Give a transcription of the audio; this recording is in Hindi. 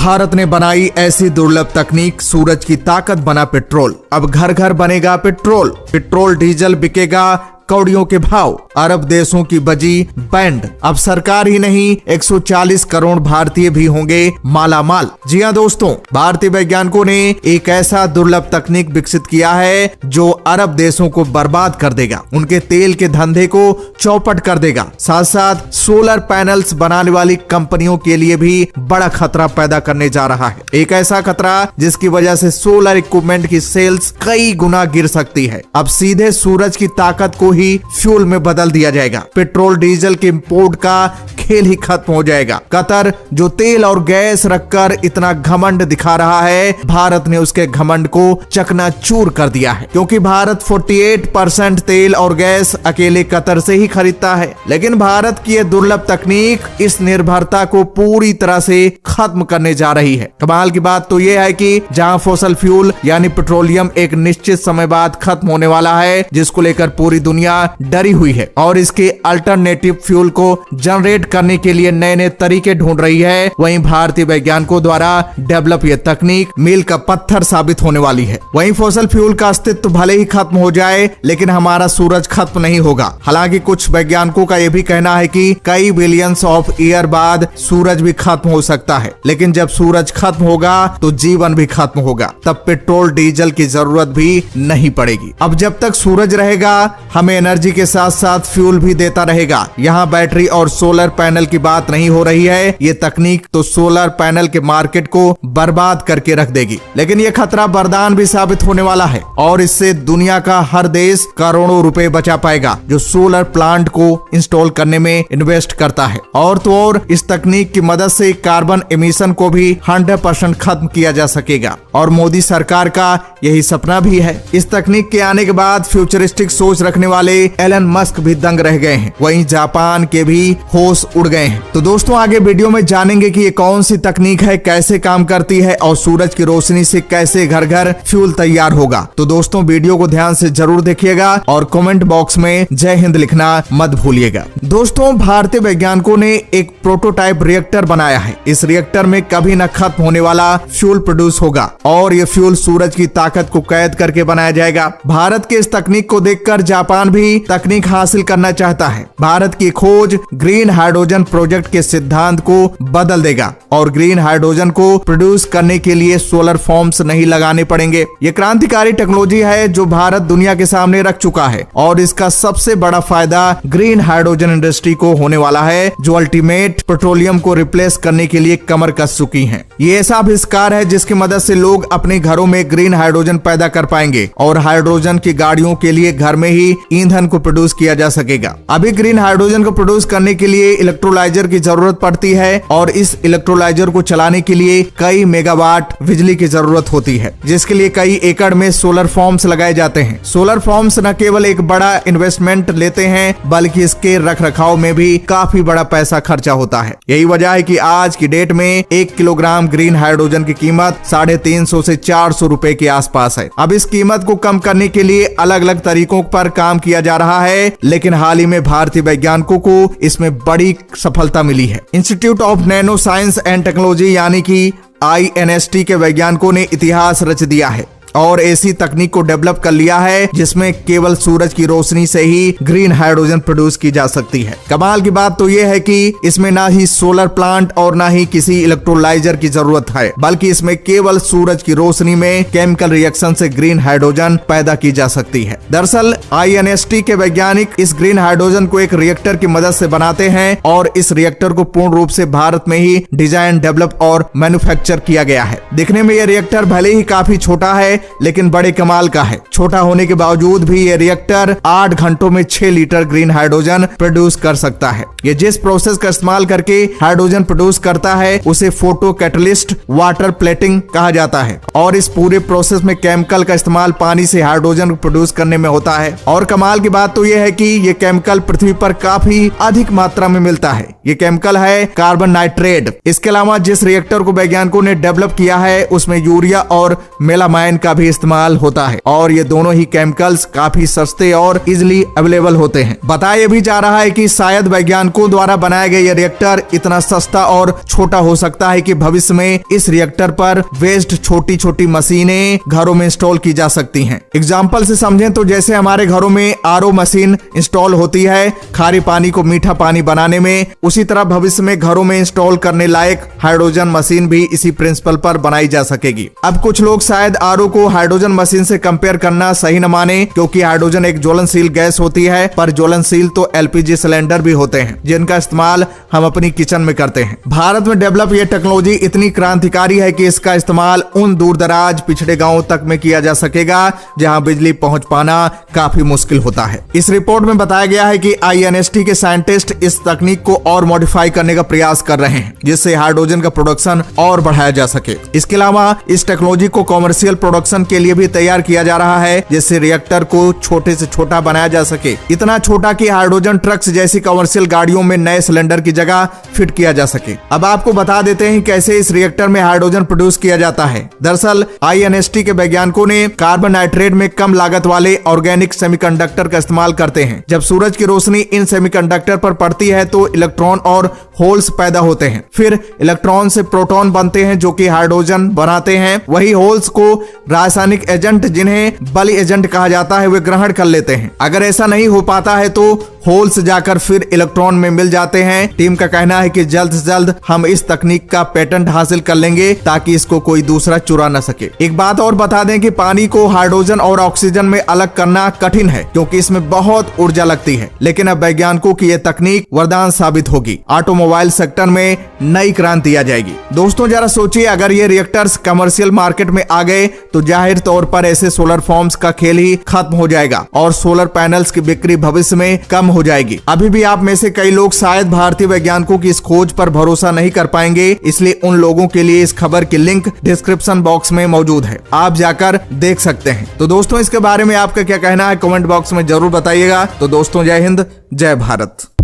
भारत ने बनाई ऐसी दुर्लभ तकनीक, सूरज की ताकत बना पेट्रोल। अब घर घर बनेगा पेट्रोल, पेट्रोल डीजल बिकेगा कौड़ियों के भाव। अरब देशों की बजी बैंड। अब सरकार ही नहीं 140 करोड़ भारतीय भी होंगे माला माल। जी हाँ दोस्तों, भारतीय वैज्ञानिकों ने एक ऐसा दुर्लभ तकनीक विकसित किया है जो अरब देशों को बर्बाद कर देगा, उनके तेल के धंधे को चौपट कर देगा, साथ साथ सोलर पैनल्स बनाने वाली कंपनियों के लिए भी बड़ा खतरा पैदा करने जा रहा है। एक ऐसा खतरा जिसकी वजह से सोलर इक्विपमेंट की सेल्स कई गुना गिर सकती है। अब सीधे सूरज की ताकत को ही फ्यूल में बदल दिया जाएगा। पेट्रोल डीजल के इंपोर्ट का खेल ही खत्म हो जाएगा। कतर जो तेल और गैस रखकर इतना घमंड दिखा रहा है, भारत ने उसके घमंड को चकनाचूर कर दिया है, क्योंकि भारत 48% तेल और गैस अकेले कतर से ही खरीदता है। लेकिन भारत की यह दुर्लभ तकनीक इस निर्भरता को पूरी तरह से खत्म करने जा रही है। कमाल की बात तो यह है कि जहां फॉसल फ्यूल यानी पेट्रोलियम एक निश्चित समय बाद खत्म होने वाला है, जिसको लेकर पूरी दुनिया डरी हुई है और इसके अल्टरनेटिव फ्यूल को जनरेट करने के लिए नए नए तरीके ढूंढ रही है, वहीं भारतीय वैज्ञानिकों द्वारा डेवलप यह तकनीक मील का पत्थर साबित होने वाली है। वहीं फॉसल फ्यूल का अस्तित्व भले ही खत्म हो जाए, लेकिन हमारा सूरज खत्म नहीं होगा। हालांकि कुछ वैज्ञानिकों का यह भी कहना है कि कई बिलियंस ऑफ ईयर बाद सूरज भी खत्म हो सकता है। लेकिन जब सूरज खत्म होगा तो जीवन भी खत्म होगा, तब पेट्रोल डीजल की जरूरत भी नहीं पड़ेगी। अब जब तक सूरज रहेगा, हमें एनर्जी के साथ साथ फ्यूल भी देता रहेगा। यहाँ बैटरी और सोलर पैनल की बात नहीं हो रही है। ये तकनीक तो सोलर पैनल के मार्केट को बर्बाद करके रख देगी। लेकिन ये खतरा वरदान भी साबित होने वाला है और इससे दुनिया का हर देश करोड़ों रुपए बचा पाएगा जो सोलर प्लांट को इंस्टॉल करने में इन्वेस्ट करता है। और तो और इस तकनीक की मदद से कार्बन एमिशन को भी 100% खत्म किया जा सकेगा और मोदी सरकार का यही सपना भी है। इस तकनीक के आने के बाद फ्यूचरिस्टिक सोच रखने वाले एलन मस्क भी दंग रह गए हैं, वहीं जापान के भी होश उड़ गए हैं। तो दोस्तों, आगे वीडियो में जानेंगे कि ये कौन सी तकनीक है, कैसे काम करती है और सूरज की रोशनी से कैसे घर घर फ्यूल तैयार होगा। तो दोस्तों, वीडियो को ध्यान से जरूर देखिएगा और कमेंट बॉक्स में जय हिंद लिखना मत भूलिएगा। दोस्तों, भारतीय वैज्ञानिकों ने एक प्रोटोटाइप रिएक्टर बनाया है। इस रिएक्टर में कभी न खत्म होने वाला फ्यूल प्रोड्यूस होगा और ये फ्यूल सूरज की ताकत को कैद करके बनाया जाएगा। भारत के इस तकनीक को देखकर जापान भी तकनीक हासिल करना चाहता है। भारत की खोज ग्रीन हाइड्रोजन प्रोजेक्ट के सिद्धांत को बदल देगा और ग्रीन हाइड्रोजन को प्रोड्यूस करने के लिए सोलर फॉर्म्स नहीं लगाने पड़ेंगे। ये क्रांतिकारी टेक्नोलॉजी है जो भारत दुनिया के सामने रख चुका है और इसका सबसे बड़ा फायदा ग्रीन हाइड्रोजन इंडस्ट्री को होने वाला है, जो अल्टीमेट पेट्रोलियम को रिप्लेस करने के लिए कमर कस चुकी है। ये ऐसा आविष्कार है जिसकी मदद से लोग अपने घरों में ग्रीन हाइड्रोजन पैदा कर पाएंगे और हाइड्रोजन की गाड़ियों के लिए घर में ही ईंधन को प्रोड्यूस किया जा सकेगा। अभी ग्रीन हाइड्रोजन को प्रोड्यूस करने के लिए इलेक्ट्रोलाइजर की जरूरत पड़ती है और इस इलेक्ट्रोलाइजर को चलाने के लिए कई मेगावाट बिजली की जरूरत होती है, जिसके लिए कई एकड़ में सोलर फॉर्म्स लगाए जाते हैं। सोलर फॉर्म्स न केवल एक बड़ा इन्वेस्टमेंट लेते हैं, बल्कि इसके रखरखाव में भी काफी बड़ा पैसा खर्चा होता है। यही वजह है कि आज की डेट में 1 किलोग्राम ग्रीन हाइड्रोजन की कीमत 350 से 400 रुपए के आसपास है। अब इस कीमत को कम करने के लिए अलग अलग तरीकों पर काम किया जा रहा है, लेकिन हाल ही में भारतीय वैज्ञानिकों को इसमें बड़ी सफलता मिली है। Institute of nano science and technology यानी कि INST के वैज्ञानिकों ने इतिहास रच दिया है और ऐसी तकनीक को डेवलप कर लिया है जिसमें केवल सूरज की रोशनी से ही ग्रीन हाइड्रोजन प्रोड्यूस की जा सकती है। कमाल की बात तो यह है कि इसमें ना ही सोलर प्लांट और ना ही किसी इलेक्ट्रोलाइजर की जरूरत है, बल्कि इसमें केवल सूरज की रोशनी में केमिकल रिएक्शन से ग्रीन हाइड्रोजन पैदा की जा सकती है। दरअसल INST के वैज्ञानिक इस ग्रीन हाइड्रोजन को एक रिएक्टर की मदद से बनाते हैं और इस रिएक्टर को पूर्ण रूप से भारत में ही डिजाइन, डेवलप और मैन्युफैक्चर किया गया है। दिखने में यह रिएक्टर भले ही काफी छोटा है, लेकिन बड़े कमाल का है। छोटा होने के बावजूद भी ये रिएक्टर 8 घंटों में 6 लीटर ग्रीन हाइड्रोजन प्रोड्यूस कर सकता है। ये जिस प्रोसेस का इस्तेमाल करके हाइड्रोजन प्रोड्यूस करता है उसे फोटो कैटलिस्ट वाटर प्लेटिंग कहा जाता है और इस पूरे प्रोसेस में केमिकल का इस्तेमाल पानी से हाइड्रोजन प्रोड्यूस करने में होता है। और कमाल की बात तो ये है कि ये केमिकल पृथ्वी पर काफी अधिक मात्रा में मिलता है। ये केमिकल है कार्बन नाइट्रेट। इसके अलावा जिस रिएक्टर को वैज्ञानिकों ने डेवलप किया है उसमें यूरिया और मेलामाइन का भी इस्तेमाल होता है और ये दोनों ही केमिकल्स काफी सस्ते और इजिली अवेलेबल होते हैं। बताया भी जा रहा है कि शायद वैज्ञानिकों द्वारा बनाया गया ये रिएक्टर इतना सस्ता और छोटा हो सकता है कि भविष्य में इस रिएक्टर पर वेस्ट छोटी छोटी मशीनें घरों में इंस्टॉल की जा सकती हैं। एग्जाम्पल से समझें तो जैसे हमारे घरों में आरओ मशीन इंस्टॉल होती है खारे पानी को मीठा पानी बनाने में, उसी तरह भविष्य में घरों में इंस्टॉल करने लायक हाइड्रोजन मशीन भी इसी प्रिंसिपल पर बनाई जा सकेगी। अब कुछ लोग शायद आरओ को हाइड्रोजन मशीन से कंपेयर करना सही न माने, क्योंकि हाइड्रोजन एक ज्वलनशील गैस होती है, पर ज्वलनशील तो एलपीजी सिलेंडर भी होते हैं जिनका इस्तेमाल हम अपनी किचन में करते हैं। भारत में डेवलप ये टेक्नोलॉजी इतनी क्रांतिकारी है कि इसका इस्तेमाल उन दूर दराज पिछड़े गांवों तक में किया जा सकेगा जहां बिजली पहुंच पाना काफी मुश्किल होता है। इस रिपोर्ट में बताया गया है कि आईएनएसटी के साइंटिस्ट इस तकनीक को और मॉडिफाई करने का प्रयास कर रहे हैं जिससे हाइड्रोजन का प्रोडक्शन और बढ़ाया जा सके। इसके अलावा इस टेक्नोलॉजी को कॉमर्शियल प्रोडक्शन के लिए भी तैयार किया जा रहा है जिससे रिएक्टर को छोटे से छोटा बनाया जा सके, इतना छोटा कि हाइड्रोजन ट्रक्स जैसी कमर्शियल गाड़ियों में नए सिलेंडर की जगह फिट किया जा सके। अब आपको बता देते हैं कैसे इस रिएक्टर में हाइड्रोजन प्रोड्यूस किया जाता है। दरअसल आईएनएसटी के वैज्ञानिकों ने कार्बन नाइट्रेट में कम लागत वाले ऑर्गेनिक सेमीकंडक्टर का इस्तेमाल करते हैं। जब सूरज की रोशनी इन सेमीकंडक्टर पर पड़ती है तो इलेक्ट्रॉन और होल्स पैदा होते हैं, फिर इलेक्ट्रॉन से प्रोटॉन बनते हैं जो कि हाइड्रोजन बनाते हैं। वही होल्स को रासायनिक एजेंट जिन्हें बल एजेंट कहा जाता है वे ग्रहण कर लेते हैं। अगर ऐसा नहीं हो पाता है तो होल्स जाकर फिर इलेक्ट्रॉन में मिल जाते हैं। टीम का कहना है कि जल्द से जल्द हम इस तकनीक का पेटेंट हासिल कर लेंगे ताकि इसको कोई दूसरा चुरा न सके। एक बात और बता दें कि पानी को हाइड्रोजन और ऑक्सीजन में अलग करना कठिन है क्योंकि इसमें बहुत ऊर्जा लगती है, लेकिन अब वैज्ञानिकों की यह तकनीक वरदान साबित होगी। ऑटोमोबाइल सेक्टर में नई क्रांति आ जाएगी। दोस्तों जरा सोचिए, अगर ये रिएक्टर्स कमर्शियल मार्केट में आ गए तो जाहिर तौर पर ऐसे सोलर फॉर्म्स का खेल ही खत्म हो जाएगा और सोलर पैनल्स की बिक्री भविष्य में कम हो जाएगी। अभी भी आप में से कई लोग शायद भारतीय वैज्ञानिकों की इस खोज पर भरोसा नहीं कर पाएंगे, इसलिए उन लोगों के लिए इस खबर की लिंक डिस्क्रिप्शन बॉक्स में मौजूद है, आप जाकर देख सकते हैं। तो दोस्तों इसके बारे में आपका क्या कहना है कमेंट बॉक्स में जरूर बताइएगा। तो दोस्तों जय हिंद, जय भारत।